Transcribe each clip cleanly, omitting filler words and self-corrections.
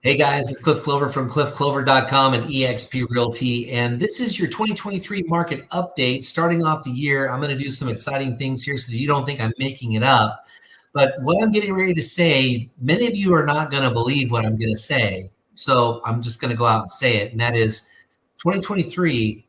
Hey guys, it's Cliff Clover from cliffclover.com and eXp Realty, and this is your 2023 market update. Starting off the year, I'm going to do some exciting things here so that you don't think I'm making it up. But what I'm getting ready to say, many of you are not going to believe what I'm going to say. So I'm just going to go out and say it, and that is 2023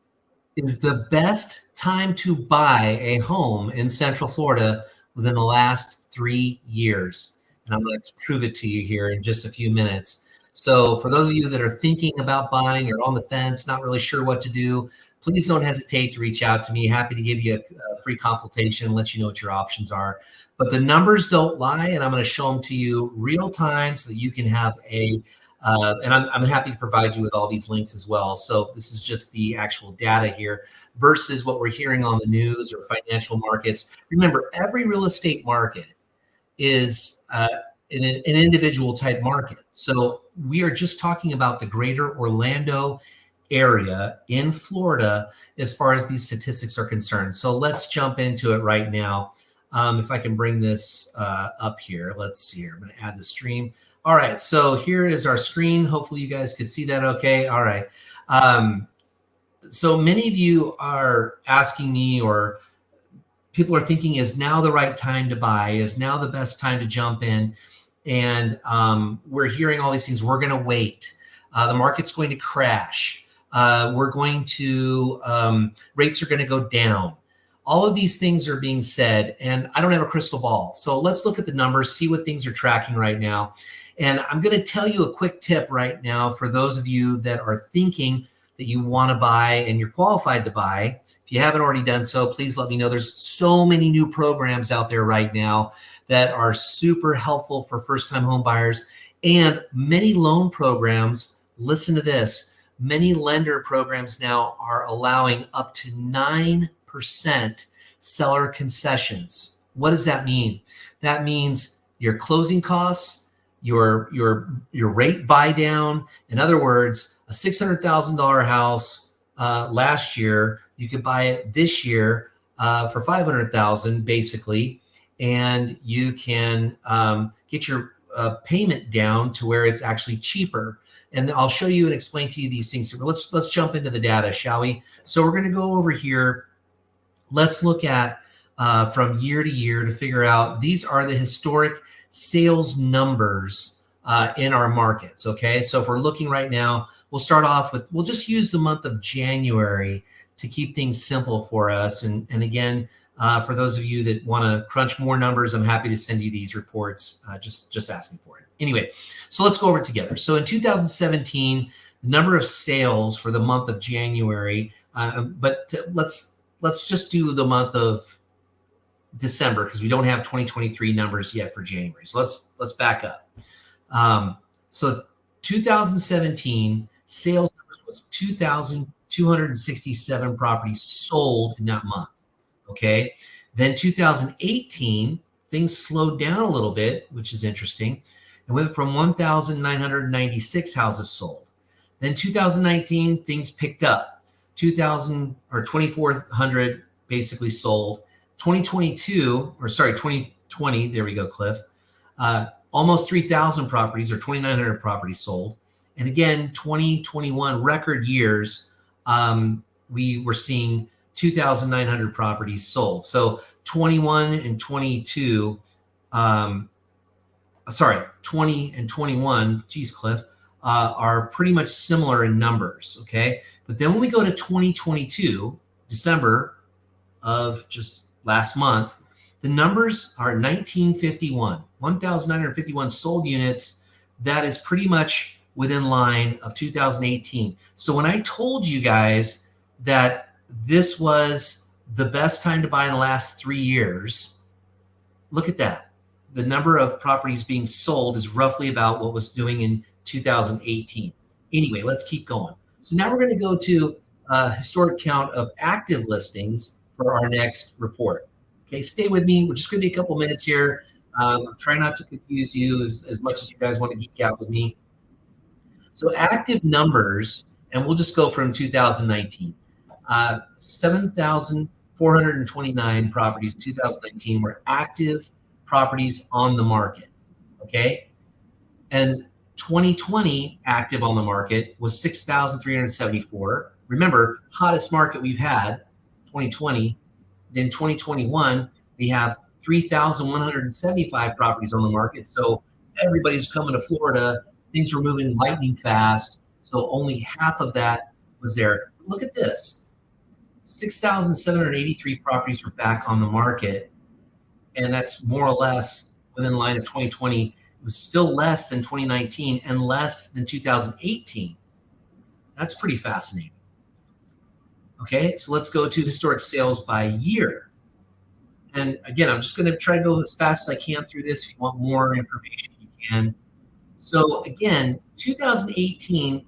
is the best time to buy a home in Central Florida within the last 3 years. And I'm going to prove it to you here in just a few minutes. So for those of you that are thinking about buying or on the fence, not really sure what to do, please don't hesitate to reach out to me. Happy to give you a free consultation, let you know what your options are. But the numbers don't lie, and I'm going to show them to you real time so that you can have and I'm happy to provide you with all these links as well. So this is just the actual data here versus what we're hearing on the news or financial markets. Remember, every real estate market is an individual type market. So we are just talking about the greater Orlando area in Florida as far as these statistics are concerned. So let's jump into it right now. If I can bring this up here, let's see here. I'm going to add the stream. All right, so here is our screen. Hopefully you guys could see that okay. All right. So many of you are asking me, or people are thinking, is now the right time to buy? Is now the best time to jump in? And we're hearing all these things. We're going to wait. The market's going to crash. We're going to, rates are going to go down. All of these things are being said, and I don't have a crystal ball. So let's look at the numbers, see what things are tracking right now. And I'm going to tell you a quick tip right now for those of you that are thinking that you want to buy and you're qualified to buy. If you haven't already done so, please let me know. There's so many new programs out there right now that are super helpful for first-time home buyers, and many loan programs. Listen to this. Many lender programs now are allowing up to 9% seller concessions. What does that mean? That means your closing costs, your rate buy down. In other words, a $600,000 house last year, you could buy it this year for $500,000 basically, and you can get your payment down to where it's actually cheaper. And I'll show you and explain to you these things. Let's jump into the data, shall we? So we're going to go over here. Let's look at from year to year to figure out, these are the historic sales numbers in our markets. Okay, so if we're looking right now, we'll start off with, we'll just use the month of January to keep things simple for us. And again, for those of you that want to crunch more numbers, I'm happy to send you these reports. Just asking for it. Anyway, so let's go over it together. So in 2017, the number of sales for the month of January, let's just do the month of December because we don't have 2023 numbers yet for January. So let's back up. So 2017 sales numbers was 2,267 properties sold in that month. Okay. Then 2018, things slowed down a little bit, which is interesting. It went from 1,996 houses sold. Then 2019, things picked up. 2,400 basically sold. 2020, there we go, Cliff. Almost 3,000 properties, or 2,900 properties sold. And again, 2021 record years, we were seeing 2,900 properties sold. So 21 and 22, 20 and 21, geez, Cliff, are pretty much similar in numbers, okay? But then when we go to 2022, December of just last month, the numbers are 1,951 sold units. That is pretty much within line of 2018. So when I told you guys that this was the best time to buy in the last 3 years, look at that. The number of properties being sold is roughly about what was doing in 2018. Anyway, let's keep going. So now we're going to go to historic count of active listings for our next report. Okay, stay with me. We're just going to be a couple minutes here. Try not to confuse you as much as you guys want to geek out with me. So active numbers, and we'll just go from 2019. 7,429 properties in 2019 were active properties on the market. Okay, and 2020 active on the market was 6,374. Remember, hottest market we've had, 2020. Then 2021, we have 3,175 properties on the market. So everybody's coming to Florida. Things were moving lightning fast. So only half of that was there. Look at this. 6,783 properties were back on the market. And that's more or less within line of 2020. It was still less than 2019 and less than 2018. That's pretty fascinating. Okay, so let's go to historic sales by year. And again, I'm just going to try to go as fast as I can through this. If you want more information, you can. So again, 2018,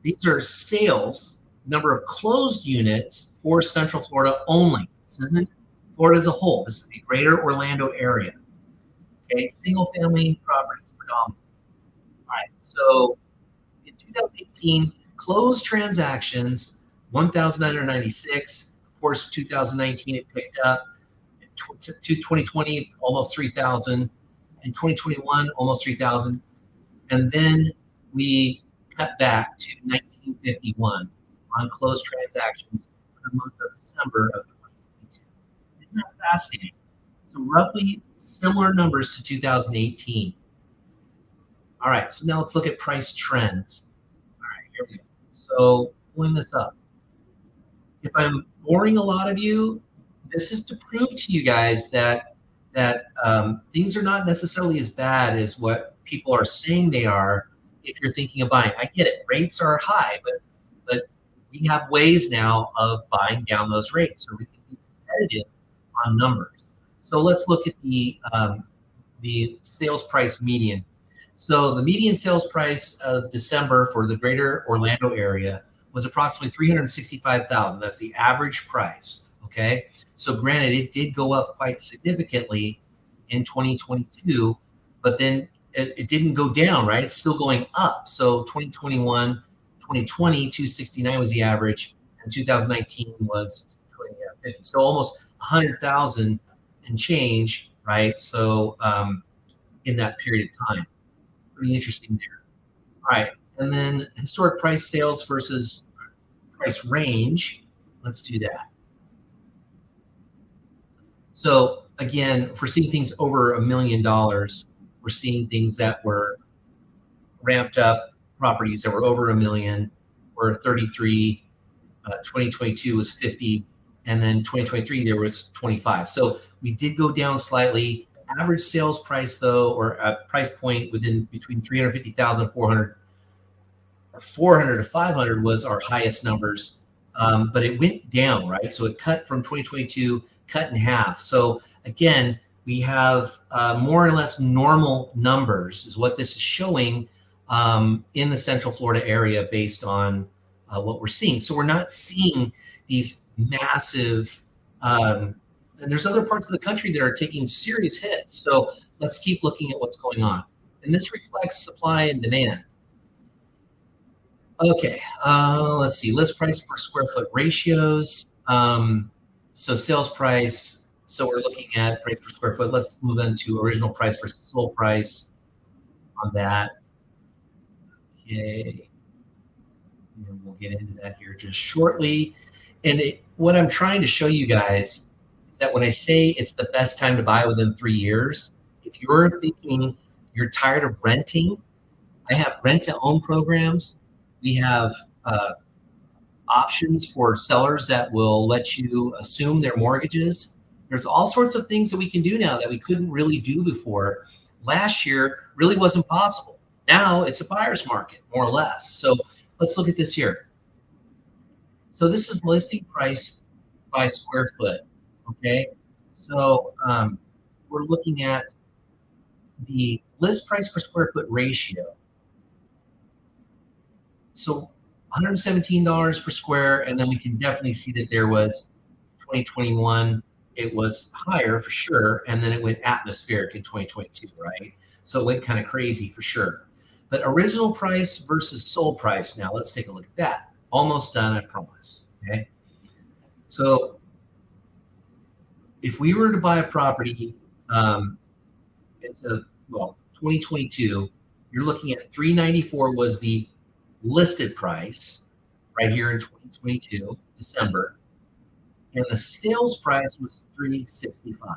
these are sales, number of closed units for Central Florida only. This isn't Florida as a whole. This is the greater Orlando area. Okay, single family properties predominant. All right, so in 2018, closed transactions, 1,996. Of course, 2019, it picked up. 2020, almost 3,000. In 2021, almost 3,000. And then we cut back to 1951 on closed transactions for the month of December of 2022. Isn't that fascinating? So roughly similar numbers to 2018. All right, so now let's look at price trends. All right, here we go. So pulling this up. If I'm boring a lot of you, this is to prove to you guys that things are not necessarily as bad as what people are saying they are if you're thinking of buying. I get it. Rates are high, but we have ways now of buying down those rates so we can be competitive on numbers. So let's look at the sales price median. So the median sales price of December for the greater Orlando area was approximately $365,000. That's the average price. Okay. So granted, it did go up quite significantly in 2022, but then it didn't go down, right? It's still going up. So 2021, 2020, 269 was the average, and 2019 was 50. So almost 100,000 and change, right? So in that period of time, pretty interesting there. All right, and then historic price sales versus price range. Let's do that. So again, if we're seeing things over $1 million, we're seeing things that were ramped up, properties that were over $1 million were 33, 2022 was 50, and then 2023 there was 25. So we did go down slightly. Average sales price though, or a price point between 350,000 400 or 400 to 500 was our highest numbers, but it went down, right? So it cut from 2022, cut in half. So again, we have more or less normal numbers is what this is showing in the Central Florida area based on what we're seeing. So we're not seeing these massive, and there's other parts of the country that are taking serious hits. So let's keep looking at what's going on. And this reflects supply and demand. Okay, let's see, list price per square foot ratios. So sales price, so we're looking at price per square foot. Let's move on to original price versus sold price on that. Okay, and we'll get into that here just shortly. And what I'm trying to show you guys is that when I say it's the best time to buy within 3 years, if you're thinking you're tired of renting, I have rent to own programs. We have options for sellers that will let you assume their mortgages. There's all sorts of things that we can do now that we couldn't really do before. Last year really wasn't possible. Now it's a buyer's market, more or less. So let's look at this here. So this is listing price by square foot. Okay. So we're looking at the list price per square foot ratio. So $117 per square, and then we can definitely see that there was 2021, it was higher for sure, and then it went atmospheric in 2022, right? So it went kind of crazy for sure. But original price versus sold price, now let's take a look at that. Almost done, I promise, okay? So if we were to buy a property, 2022, you're looking at 394 was the listed price right here in 2022, December, and the sales price was 365.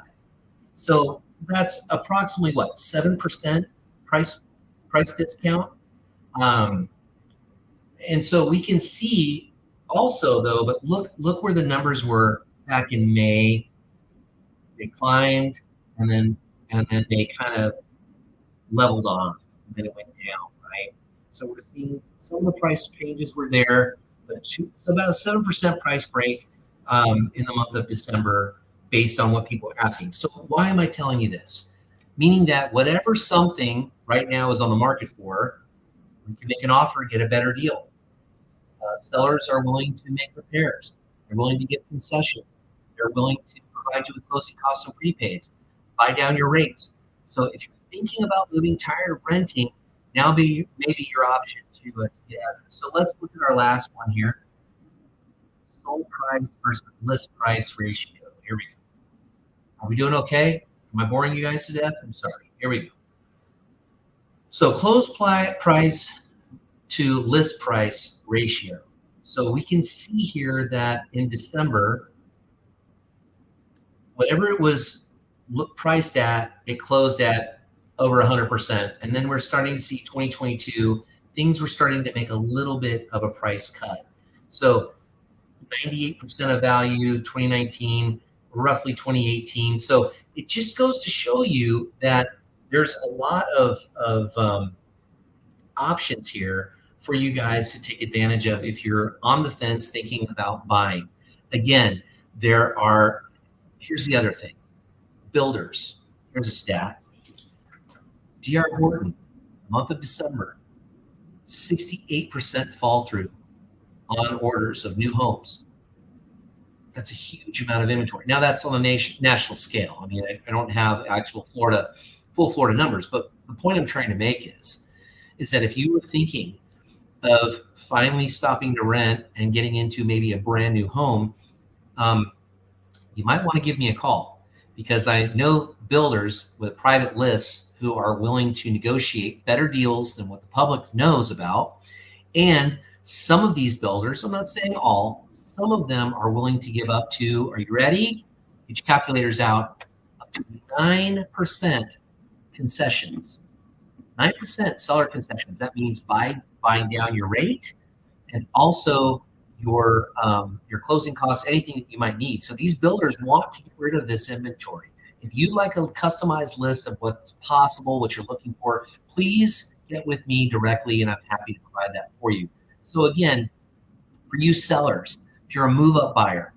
So that's approximately what, 7% price price discount. Um, and so we can see also though, but look where the numbers were back in May. They climbed and then they kind of leveled off and then it went down, right? So we're seeing some of the price changes were there, but so about a 7% price break in the month of December based on what people are asking. So why am I telling you this? Meaning that whatever something right now is on the market for, we can make an offer and get a better deal. Sellers are willing to make repairs. They're willing to give concessions. They're willing to provide you with closing costs and prepaids, buy down your rates. So if you're thinking about moving, tired of renting, now maybe your option to get out of it. So let's look at our last one here. Sold price versus list price ratio. Here we go. Are we doing okay? Am I boring you guys to death? I'm sorry. Here we go. So close price to list price ratio. So we can see here that in December, whatever it was priced at, it closed at over 100%. And then we're starting to see 2022, things were starting to make a little bit of a price cut. So 98% of value, 2019, roughly 2018. So it just goes to show you that there's a lot of options here for you guys to take advantage of if you're on the fence thinking about buying. Again, here's the other thing. Builders, here's a stat. D.R. Horton, month of December, 68% fall through on orders of new homes. That's a huge amount of inventory. Now that's on a national scale. I mean, I don't have actual full Florida numbers, but the point I'm trying to make is that if you were thinking of finally stopping to rent and getting into maybe a brand new home, you might want to give me a call, because I know builders with private lists who are willing to negotiate better deals than what the public knows about. And some of these builders, I'm not saying all, some of them are willing to give up to, are you ready? Get your calculators out, up to 9% concessions. 9% seller concessions. That means buying down your rate and also your closing costs, anything that you might need. So these builders want to get rid of this inventory. If you'd like a customized list of what's possible, what you're looking for, please get with me directly, and I'm happy to provide that for you. So again, for you sellers, if you're a move-up buyer,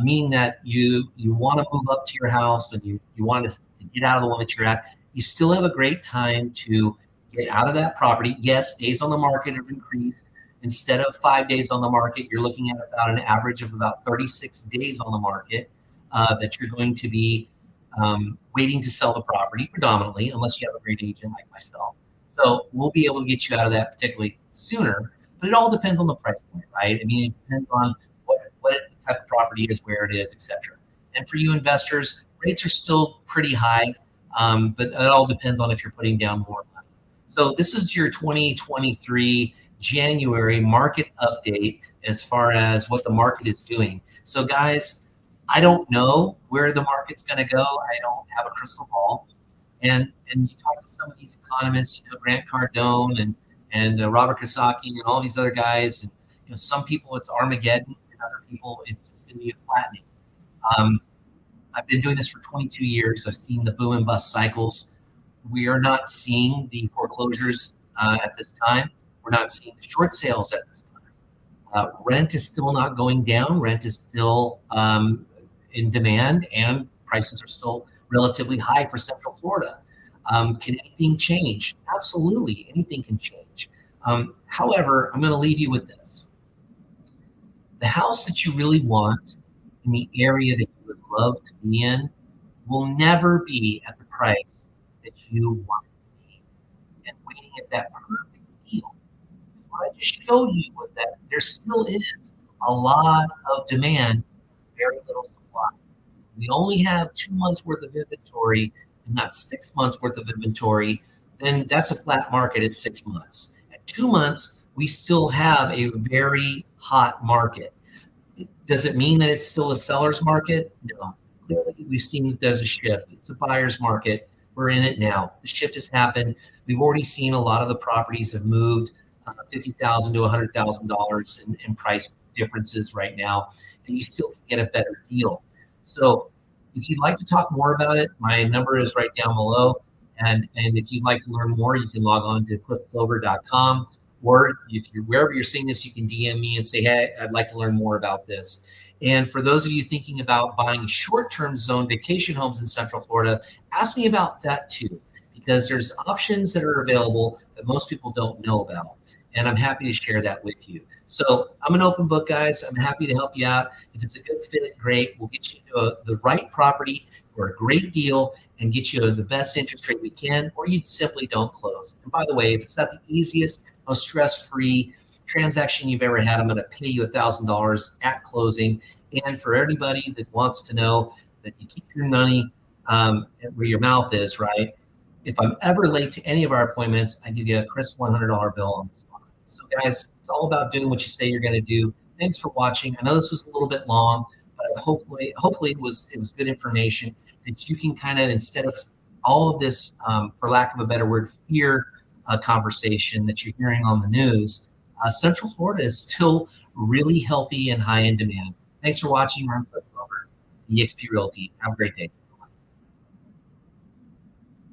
meaning that you want to move up to your house and you want to get out of the one that you're at, you still have a great time to get out of that property. Yes, days on the market have increased. Instead of 5 days on the market, you're looking at about an average of about 36 days on the market that you're going to be waiting to sell the property predominantly, unless you have a great agent like myself. So we'll be able to get you out of that particularly sooner, but it all depends on the price point, right? I mean, it depends on what the type of property is, where it is, etc. And for you investors, rates are still pretty high, but it all depends on if you're putting down more money. So this is your 2023 January market update as far as what the market is doing. So guys, I don't know where the market's going to go. I don't have a crystal ball. And you talk to some of these economists, Grant Cardone and Robert Kiyosaki and all these other guys. And some people it's Armageddon, and other people it's just going to be a flattening. I've been doing this for 22 years. I've seen the boom and bust cycles. We are not seeing the foreclosures at this time. We're not seeing the short sales at this time. Rent is still not going down. Rent is still in demand, and prices are still relatively high for Central Florida. Can anything change? Absolutely, anything can change. However, I'm going to leave you with this. The house that you really want in the area that you would love to be in will never be at the price that you want it to be. And waiting at that perfect deal. What I just showed you was that there still is a lot of demand, very little supply. We only have 2 months worth of inventory and not 6 months worth of inventory then that's a flat market at 6 months. At 2 months, we still have a very hot market. Does it mean that it's still a seller's market? No. Clearly, we've seen that there's a shift. It's a buyer's market. We're in it now. The shift has happened. We've already seen a lot of the properties have moved $50,000 to $100,000 in price differences right now, and you still can get a better deal. So if you'd like to talk more about it, my number is right down below. And if you'd like to learn more, you can log on to cliffclover.com, or if you're wherever you're seeing this, you can DM me and say, hey, I'd like to learn more about this. And for those of you thinking about buying short-term zone vacation homes in Central Florida, ask me about that too, because there's options that are available that most people don't know about. And I'm happy to share that with you. So I'm an open book, guys. I'm happy to help you out. If it's a good fit, great. We'll get you to the right property for a great deal and get you the best interest rate we can, or you simply don't close. And by the way, if it's not the easiest, most stress-free transaction you've ever had, I'm going to pay you $1,000 at closing. And for anybody that wants to know that you keep your money where your mouth is, right? If I'm ever late to any of our appointments, I give you a crisp $100 bill on the spot. So guys, it's all about doing what you say you're going to do. Thanks for watching. I know this was a little bit long, but hopefully it was good information that you can kind of, instead of all of this, for lack of a better word, fear conversation that you're hearing on the news, Central Florida is still really healthy and high in demand. Thanks for watching. I'm Clover, eXp Realty. Have a great day.